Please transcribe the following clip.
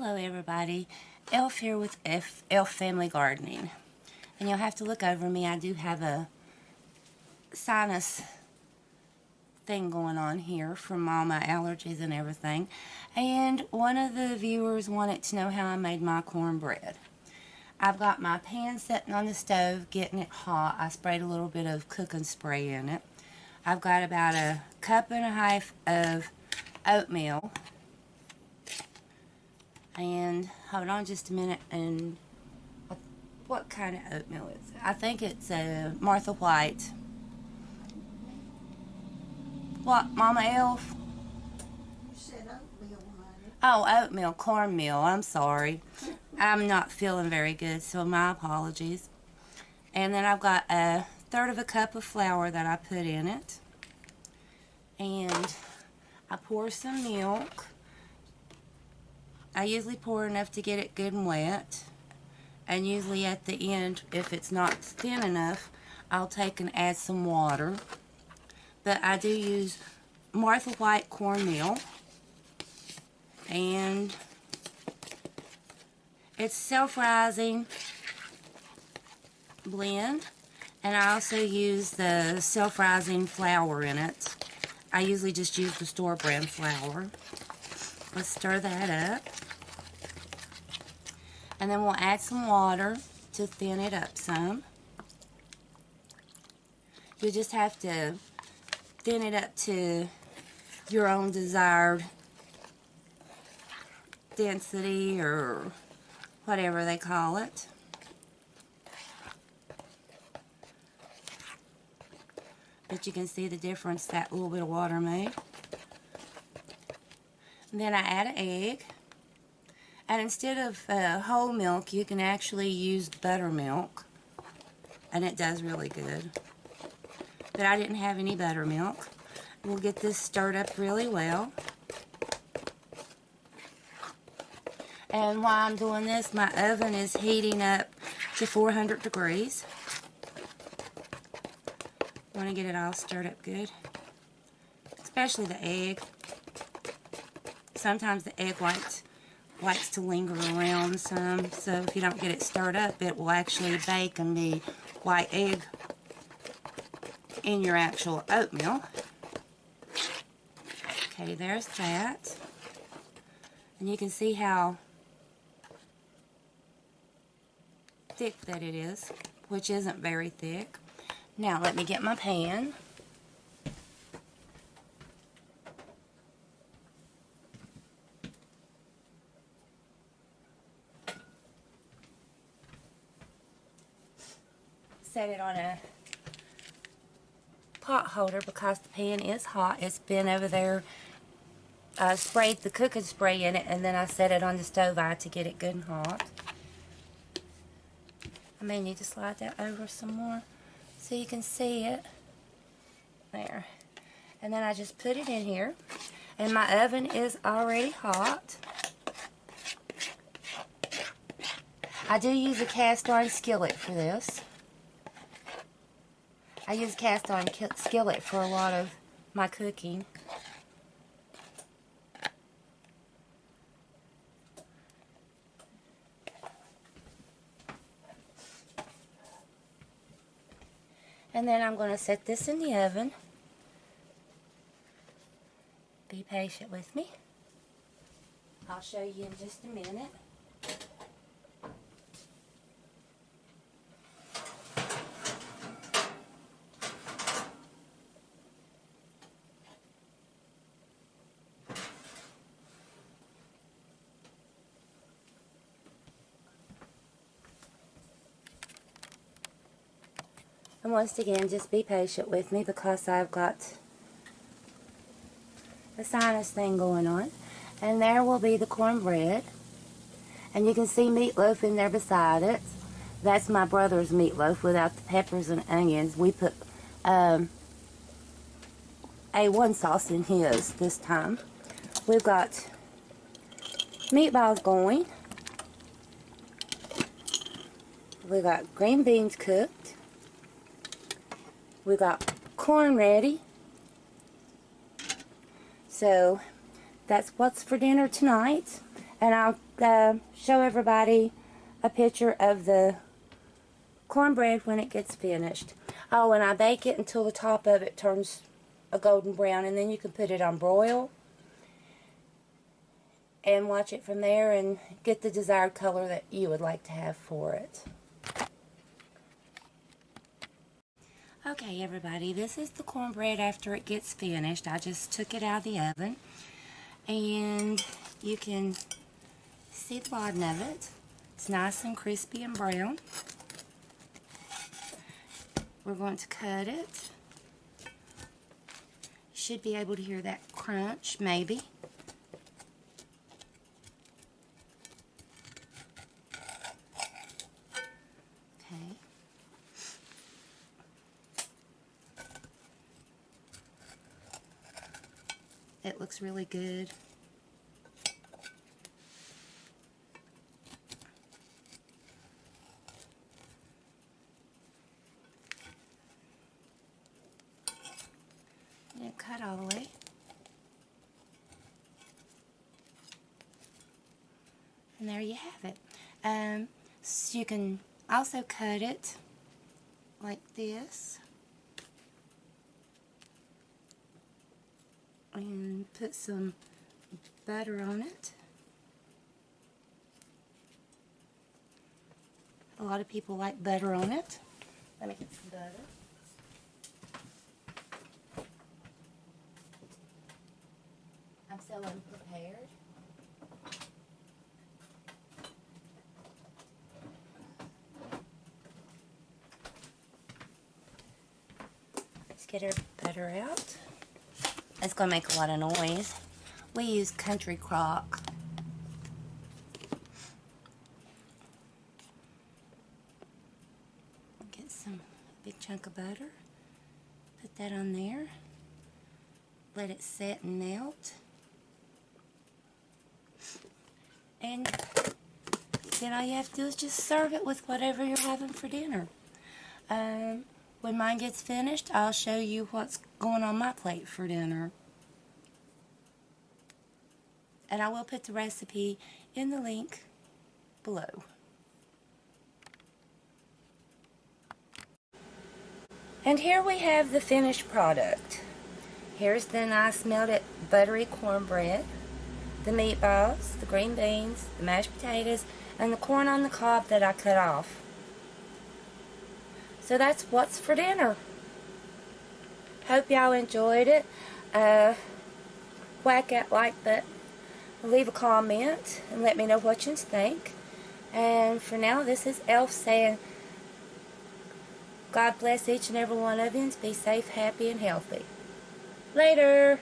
Hello everybody, Elf here with Elf Family Gardening. And you'll have to look over me, I do have a sinus thing going on here from all my allergies and everything. And one of the viewers wanted to know how I made my cornbread. I've got my pan sitting on the stove getting it hot. I sprayed a little bit of cooking spray in it. I've got about a cup and a half of oatmeal. And hold on just a minute, and what kind of oatmeal is it? I think it's a Martha White. What, Mama Elf? You said oatmeal, honey. Oh, oatmeal, cornmeal, I'm sorry. I'm not feeling very good, so my apologies. And then I've got a third of a cup of flour that I put in it. And I pour some milk. I usually pour enough to get it good and wet, and usually at the end, if it's not thin enough, I'll take and add some water. But I do use Martha White cornmeal, and it's self-rising blend, and I also use the self-rising flour in it. I usually just use the store brand flour. Let's stir that up. And then we'll add some water to thin it up some. You just have to thin it up to your own desired density or whatever they call it. But you can see the difference that little bit of water made. And then I add an egg. And instead of whole milk, you can actually use buttermilk. And it does really good. But I didn't have any buttermilk. We'll get this stirred up really well. And while I'm doing this, my oven is heating up to 400 degrees. I want to get it all stirred up good. Especially the egg. Sometimes the egg likes to linger around some, so if you don't get it stirred up, it will actually bake and be white egg in your actual oatmeal. Okay, there's that. And you can see how thick that it is, which isn't very thick. Now let me get my pan. Set it on a pot holder because the pan is hot. It's been over there. I sprayed the cooking spray in it, and then I set it on the stove to get it good and hot. I may need to slide that over some more so you can see it. There. And then I just put it in here, and my oven is already hot. I do use a cast iron skillet for this. I use cast iron skillet for a lot of my cooking. And then I'm going to set this in the oven. Be patient with me. I'll show you in just a minute. And once again, just be patient with me because I've got a sinus thing going on. And there will be the cornbread. And you can see meatloaf in there beside it. That's my brother's meatloaf without the peppers and onions. We put A1 sauce in his this time. We've got meatballs going. We've got green beans cooked. We got corn ready. So that's what's for dinner tonight. And I'll show everybody a picture of the cornbread when it gets finished. Oh, and I bake it until the top of it turns a golden brown, and then you can put it on broil and watch it from there and get the desired color that you would like to have for it. Okay, everybody, this is the cornbread after it gets finished. I just took it out of the oven, and you can see the bottom of it. It's nice and crispy and brown. We're going to cut it. You should be able to hear that crunch, maybe. Okay. It looks really good. And cut all the way. And there you have it. So you can also cut it like this. And put some butter on it. A lot of people like butter on it. Let me get some butter. I'm so unprepared. Let's get our butter out. It's going to make a lot of noise. We use country crock. Get some big chunk of butter. Put that on there. Let it set and melt. And then all you have to do is just serve it with whatever you're having for dinner. When mine gets finished, I'll show you what's going on my plate for dinner. And I will put the recipe in the link below. And here we have the finished product. Here's the nice melted buttery cornbread, the meatballs, the green beans, the mashed potatoes, and the corn on the cob that I cut off. So that's what's for dinner. Hope y'all enjoyed it. Whack that like button, leave a comment, and let me know what you think. And for now, this is Elf saying, God bless each and every one of you, and be safe, happy, and healthy. Later.